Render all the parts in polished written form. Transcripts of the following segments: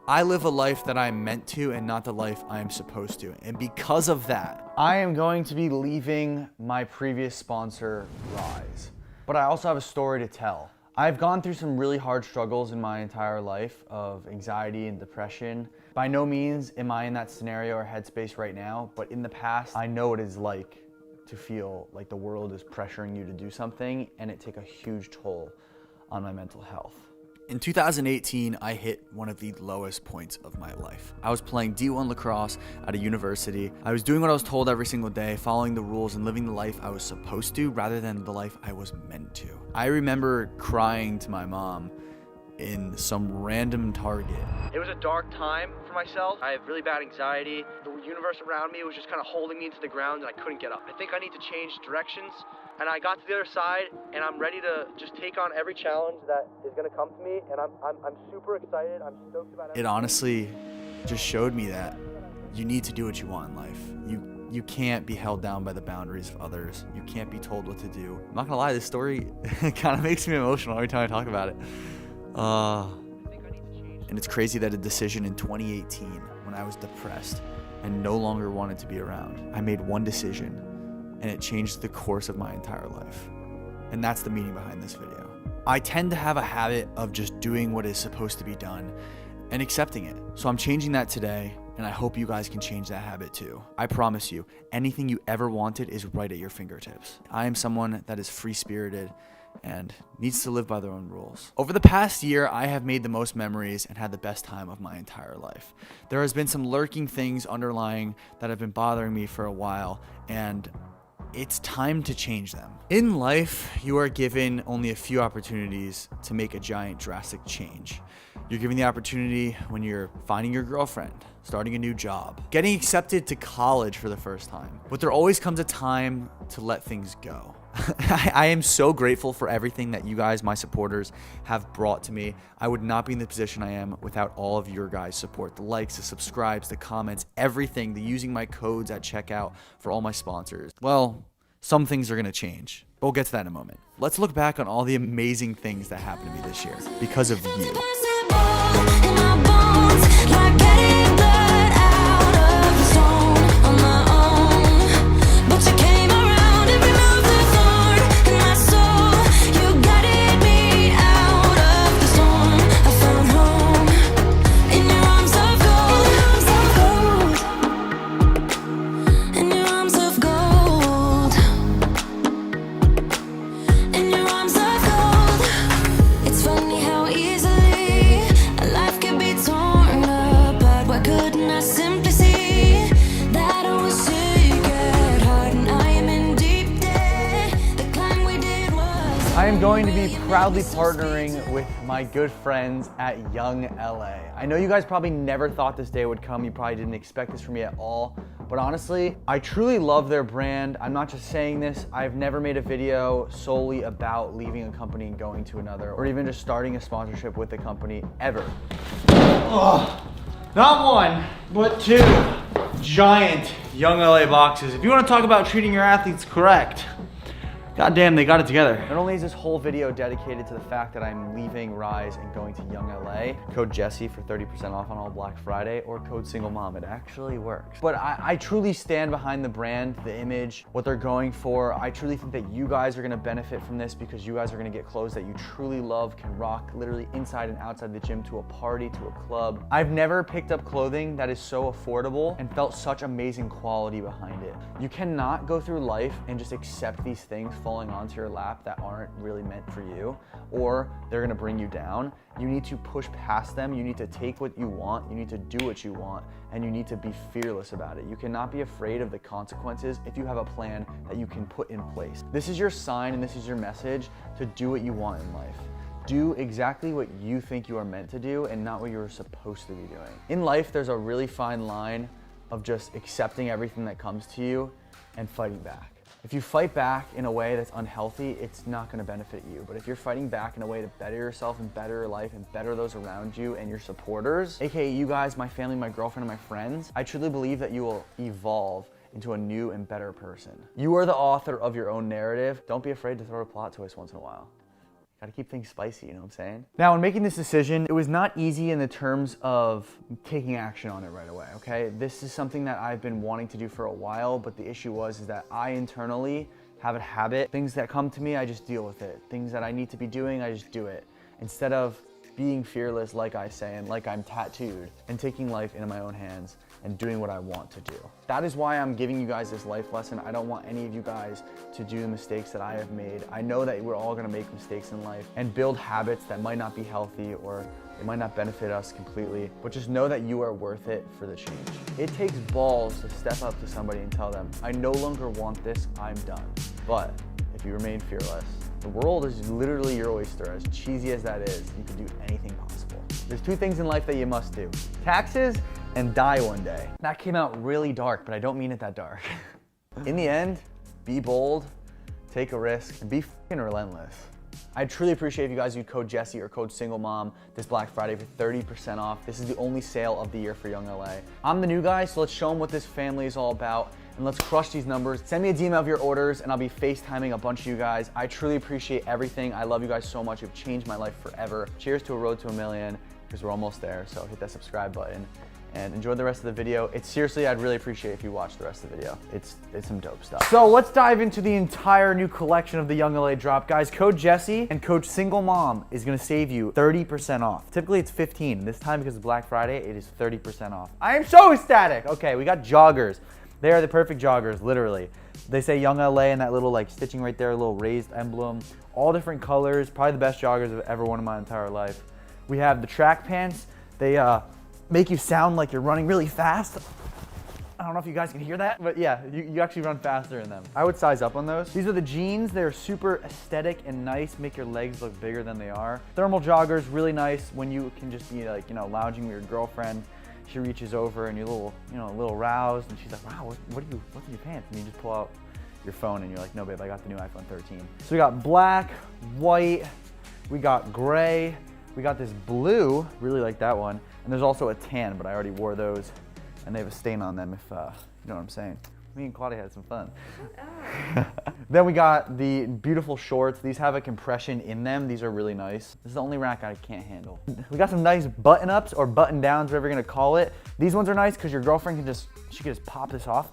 I live a life that I'm meant to and not the life I am supposed to. And because of that, I am going to be leaving my previous sponsor, Rise. But I also have a story to tell. I've gone through some really hard struggles in my entire life of anxiety and depression. By no means am I in that scenario or headspace right now, but in the past, I know what it's like to feel like the world is pressuring you to do something, and it take a huge toll on my mental health. In 2018, I hit one of the lowest points of my life. I was playing D1 lacrosse at a university. I was doing what I was told every single day, following the rules and living the life I was supposed to rather than the life I was meant to. I remember crying to my mom in some random Target. It was a dark time for myself. I have really bad anxiety. The universe around me was just kind of holding me into the ground and I couldn't get up. I think I need to change directions. And I got to the other side, and I'm ready to just take on every challenge that is gonna come to me, and I'm super excited. I'm stoked about it. It honestly just showed me that you need to do what you want in life. You can't be held down by the boundaries of others. You can't be told what to do. I'm not gonna lie, this story kind of makes me emotional every time I talk about it. And it's crazy that a decision in 2018, when I was depressed and no longer wanted to be around, I made one decision, and it changed the course of my entire life. And that's the meaning behind this video. I tend to have a habit of just doing what is supposed to be done and accepting it. So I'm changing that today, and I hope you guys can change that habit too. I promise you, anything you ever wanted is right at your fingertips. I am someone that is free-spirited and needs to live by their own rules. Over the past year, I have made the most memories and had the best time of my entire life. There has been some lurking things underlying that have been bothering me for a while, and it's time to change them. In life, you are given only a few opportunities to make a giant, drastic change. You're given the opportunity when you're finding your girlfriend, starting a new job, getting accepted to college for the first time. But there always comes a time to let things go. I am so grateful for everything that you guys, my supporters, have brought to me. I would not be in the position I am without all of your guys' support. The likes, the subscribes, the comments, everything, the using my codes at checkout for all my sponsors. Well, some things are gonna change, but we'll get to that in a moment. Let's look back on all the amazing things that happened to me this year because of you. I am going to be proudly partnering with my good friends at Young LA. I know you guys probably never thought this day would come. You probably didn't expect this from me at all. But honestly, I truly love their brand. I'm not just saying this. I've never made a video solely about leaving a company and going to another, or even just starting a sponsorship with a company ever. Oh, not one, but two giant Young LA boxes. If you want to talk about treating your athletes correct, God damn, they got it together. Not only is this whole video dedicated to the fact that I'm leaving Rise and going to Young LA, code Jesse for 30% off on all Black Friday, or code Single Mom, it actually works. But I truly stand behind the brand, the image, what they're going for. I truly think that you guys are gonna benefit from this because you guys are gonna get clothes that you truly love, can rock literally inside and outside the gym, to a party, to a club. I've never picked up clothing that is so affordable and felt such amazing quality behind it. You cannot go through life and just accept these things falling onto your lap that aren't really meant for you, or they're gonna bring you down. You need to push past them. You need to take what you want. You need to do what you want, and you need to be fearless about it. You cannot be afraid of the consequences if you have a plan that you can put in place. This is your sign and this is your message to do what you want in life. Do exactly what you think you are meant to do and not what you're supposed to be doing. In life, there's a really fine line of just accepting everything that comes to you and fighting back. If you fight back in a way that's unhealthy, it's not gonna benefit you. But if you're fighting back in a way to better yourself and better your life and better those around you and your supporters, AKA you guys, my family, my girlfriend, and my friends, I truly believe that you will evolve into a new and better person. You are the author of your own narrative. Don't be afraid to throw a plot twist once in a while. Gotta keep things spicy, you know what I'm saying? Now, in making this decision, it was not easy in the terms of taking action on it right away, okay? This is something that I've been wanting to do for a while, but the issue is that I internally have a habit. Things that come to me, I just deal with it. Things that I need to be doing, I just do it. Instead of being fearless, like I say, and like I'm tattooed, and taking life into my own hands and doing what I want to do. That is why I'm giving you guys this life lesson. I don't want any of you guys to do the mistakes that I have made. I know that we're all gonna make mistakes in life and build habits that might not be healthy or it might not benefit us completely, but just know that you are worth it for the change. It takes balls to step up to somebody and tell them, I no longer want this, I'm done. But if you remain fearless, the world is literally your oyster. As cheesy as that is, you can do anything possible. There's two things in life that you must do: taxes and die one day. That came out really dark, but I don't mean it that dark. In the end, be bold, take a risk, and be fucking relentless. I truly appreciate if you guys use code Jesse or code SingleMom this Black Friday for 30% off. This is the only sale of the year for Young LA. I'm the new guy, so let's show them what this family is all about. And let's crush these numbers. Send me a DM of your orders and I'll be FaceTiming a bunch of you guys. I truly appreciate everything. I love you guys so much. You've changed my life forever. Cheers to a road to 1 million, because we're almost there. So hit that subscribe button and enjoy the rest of the video. It's seriously, I'd really appreciate if you watch the rest of the video. It's some dope stuff. So let's dive into the entire new collection of the Young LA drop. Guys, code Jesse and code SingleMom is gonna save you 30% off. Typically it's 15. This time, because of Black Friday, it is 30% off. I am so ecstatic. Okay, we got joggers. They are the perfect joggers, literally. They say Young LA and that little like stitching right there, a little raised emblem. All different colors, probably the best joggers I've ever worn in my entire life. We have the track pants. They make you sound like you're running really fast. I don't know if you guys can hear that, but yeah, you actually run faster in them. I would size up on those. These are the jeans. They're super aesthetic and nice, make your legs look bigger than they are. Thermal joggers, really nice when you can just be like, lounging with your girlfriend. She reaches over and you're a little roused and she's like, wow, what's in your pants? And you just pull out your phone and you're like, no babe, I got the new iPhone 13. So we got black, white, we got gray, we got this blue, really like that one. And there's also a tan, but I already wore those and they have a stain on them if, you know what I'm saying. Me and Claudia had some fun. Then we got the beautiful shorts. These have a compression in them. These are really nice. This is the only rack I can't handle. We got some nice button-ups or button-downs, whatever you're gonna call it. These ones are nice because your girlfriend can just pop this off.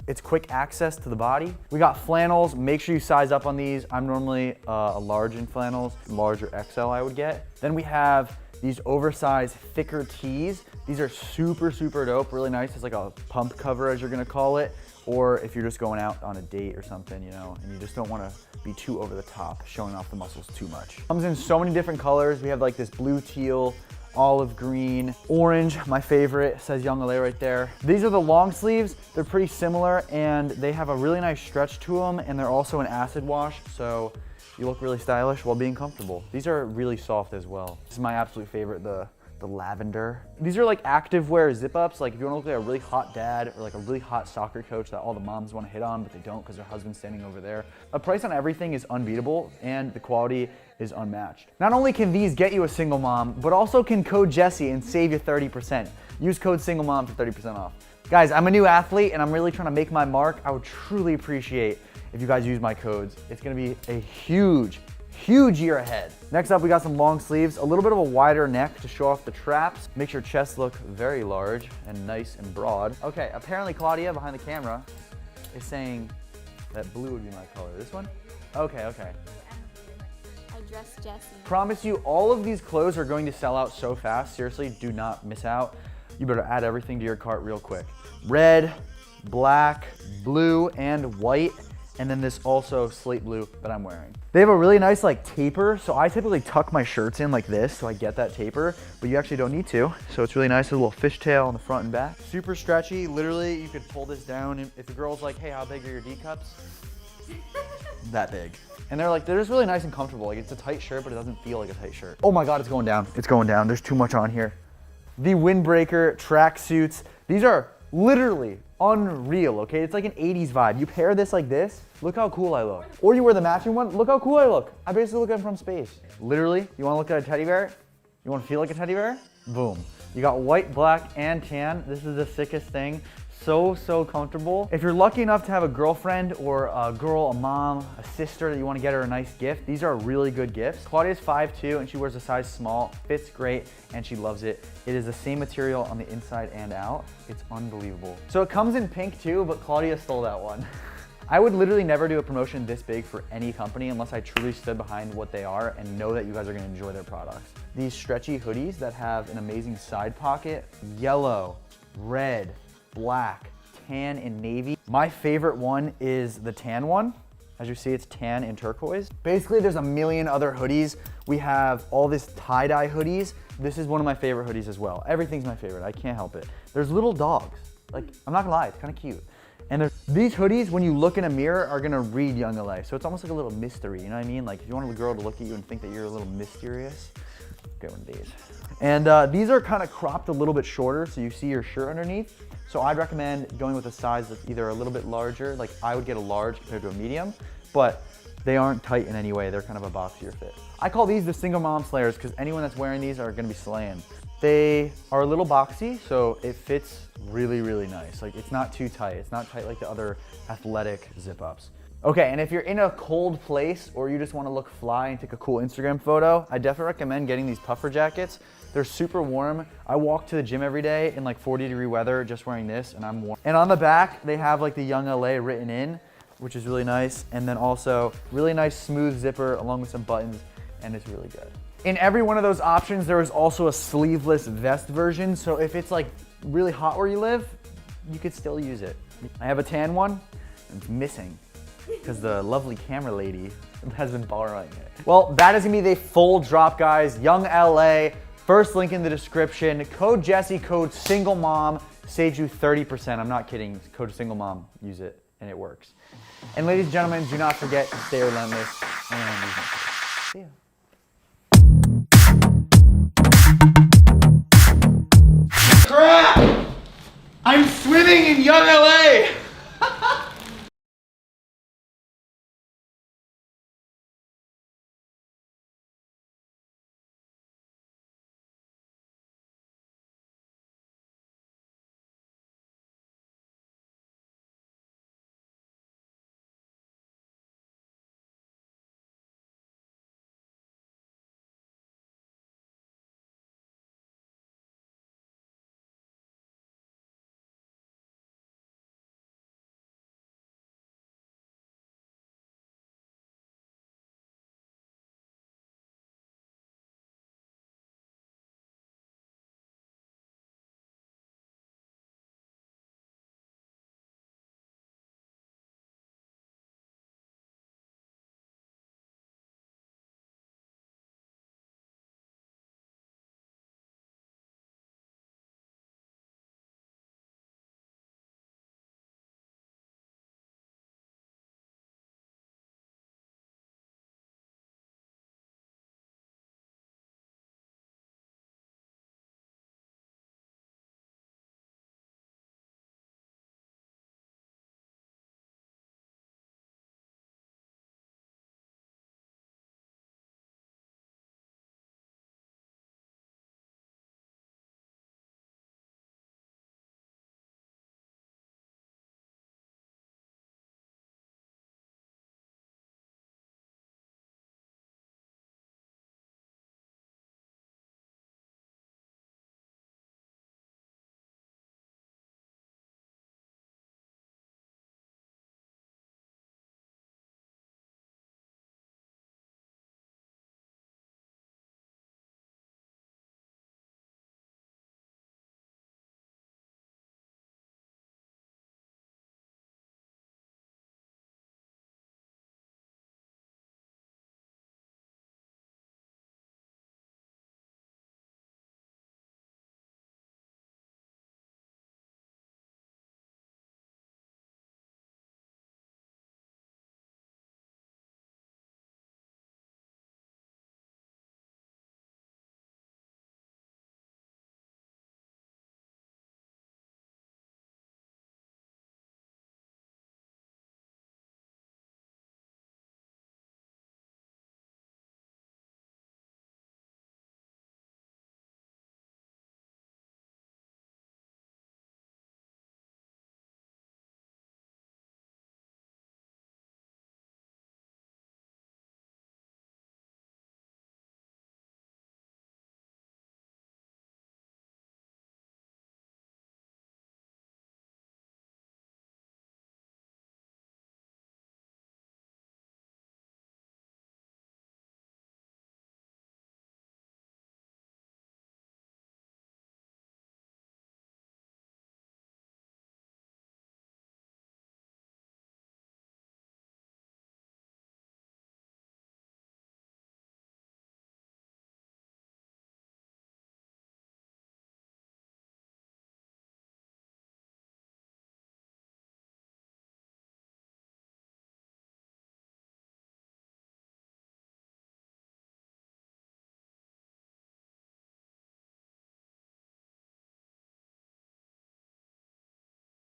It's quick access to the body. We got flannels. Make sure you size up on these. I'm normally a large in flannels, large or XL I would get. Then we have these oversized, thicker tees. These are super, super dope, really nice. It's like a pump cover, as you're gonna call it. Or if you're just going out on a date or something, and you just don't wanna be too over the top, showing off the muscles too much. Comes in so many different colors. We have like this blue teal, olive green, orange, my favorite, says Young LA right there. These are the long sleeves. They're pretty similar and they have a really nice stretch to them, and they're also an acid wash, so you look really stylish while being comfortable. These are really soft as well. This is my absolute favorite, the lavender. These are like active wear zip ups. Like if you want to look like a really hot dad or like a really hot soccer coach that all the moms want to hit on, but they don't because their husband's standing over there. The price on everything is unbeatable and the quality is unmatched. Not only can these get you a single mom, but also can code Jesse and save you 30%. Use code SingleMom for 30% off. Guys, I'm a new athlete and I'm really trying to make my mark. I would truly appreciate if you guys use my codes. It's gonna be a huge year ahead. Next up, we got some long sleeves, a little bit of a wider neck to show off the traps, makes your chest look very large and nice and broad. Okay, apparently Claudia behind the camera is saying that blue would be my color. This one? Okay. I dressed Jesse. Promise you, all of these clothes are going to sell out so fast. Seriously, do not miss out. You better add everything to your cart real quick. Red, black, blue, and white. And then this also slate blue that I'm wearing. They have a really nice like taper, so I typically tuck my shirts in like this so I get that taper, but you actually don't need to. So it's really nice, a little fishtail on the front and back. Super stretchy, literally you could pull this down. If the girl's like, hey, how big are your D cups? That big. And they're just really nice and comfortable. Like it's a tight shirt, but it doesn't feel like a tight shirt. Oh my God, it's going down. It's going down, there's too much on here. The windbreaker track suits. These are literally unreal, okay? It's like an 80s vibe. You pair this like this, look how cool I look. Or you wear the matching one, look how cool I look. I basically look at him from space. Literally, you wanna look at a teddy bear? You wanna feel like a teddy bear? Boom. You got white, black, and tan. This is the sickest thing. So comfortable. If you're lucky enough to have a girlfriend or a girl, a mom, a sister that you want to get her a nice gift, these are really good gifts. Claudia's 5'2" and she wears a size small, fits great, and she loves it. It is the same material on the inside and out. It's unbelievable. So it comes in pink too, but Claudia stole that one. I would literally never do a promotion this big for any company unless I truly stood behind what they are and know that you guys are gonna enjoy their products. These stretchy hoodies that have an amazing side pocket, yellow, red, black, tan, and navy. My favorite one is the tan one. As you see, it's tan and turquoise. Basically, there's a million other hoodies. We have all this tie-dye hoodies. This is one of my favorite hoodies as well. Everything's my favorite, I can't help it. There's little dogs. Like, I'm not gonna lie, it's kinda cute. And these hoodies, when you look in a mirror, are gonna read Young LA. So it's almost like a little mystery, you know what I mean? Like if you want a girl to look at you and think that you're a little mysterious, get one of these. And these are kind of cropped a little bit shorter, so you see your shirt underneath. So I'd recommend going with a size that's either a little bit larger, like I would get a large compared to a medium, but they aren't tight in any way. They're kind of a boxier fit. I call these the single mom slayers because anyone that's wearing these are gonna be slaying. They are a little boxy, so it fits really nice. Like it's not too tight. It's not tight like the other athletic zip-ups. Okay, and if you're in a cold place or you just wanna look fly and take a cool Instagram photo, I definitely recommend getting these puffer jackets. They're super warm. I walk to the gym every day in like 40-degree weather just wearing this and I'm warm. And on the back, they have like the Young LA written in, which is really nice. And then also really nice smooth zipper along with some buttons, and it's really good. In every one of those options, there is also a sleeveless vest version. So if it's like really hot where you live, you could still use it. I have a tan one, and it's missing because the lovely camera lady has been borrowing it. Well, that is gonna be the full drop, guys. Young LA, first link in the description. Code Jesse, code single mom, saves you 30%. I'm not kidding, code single mom, use it, and it works. And ladies and gentlemen, do not forget to stay relentless. And see ya. Crap! I'm swimming in Young LA!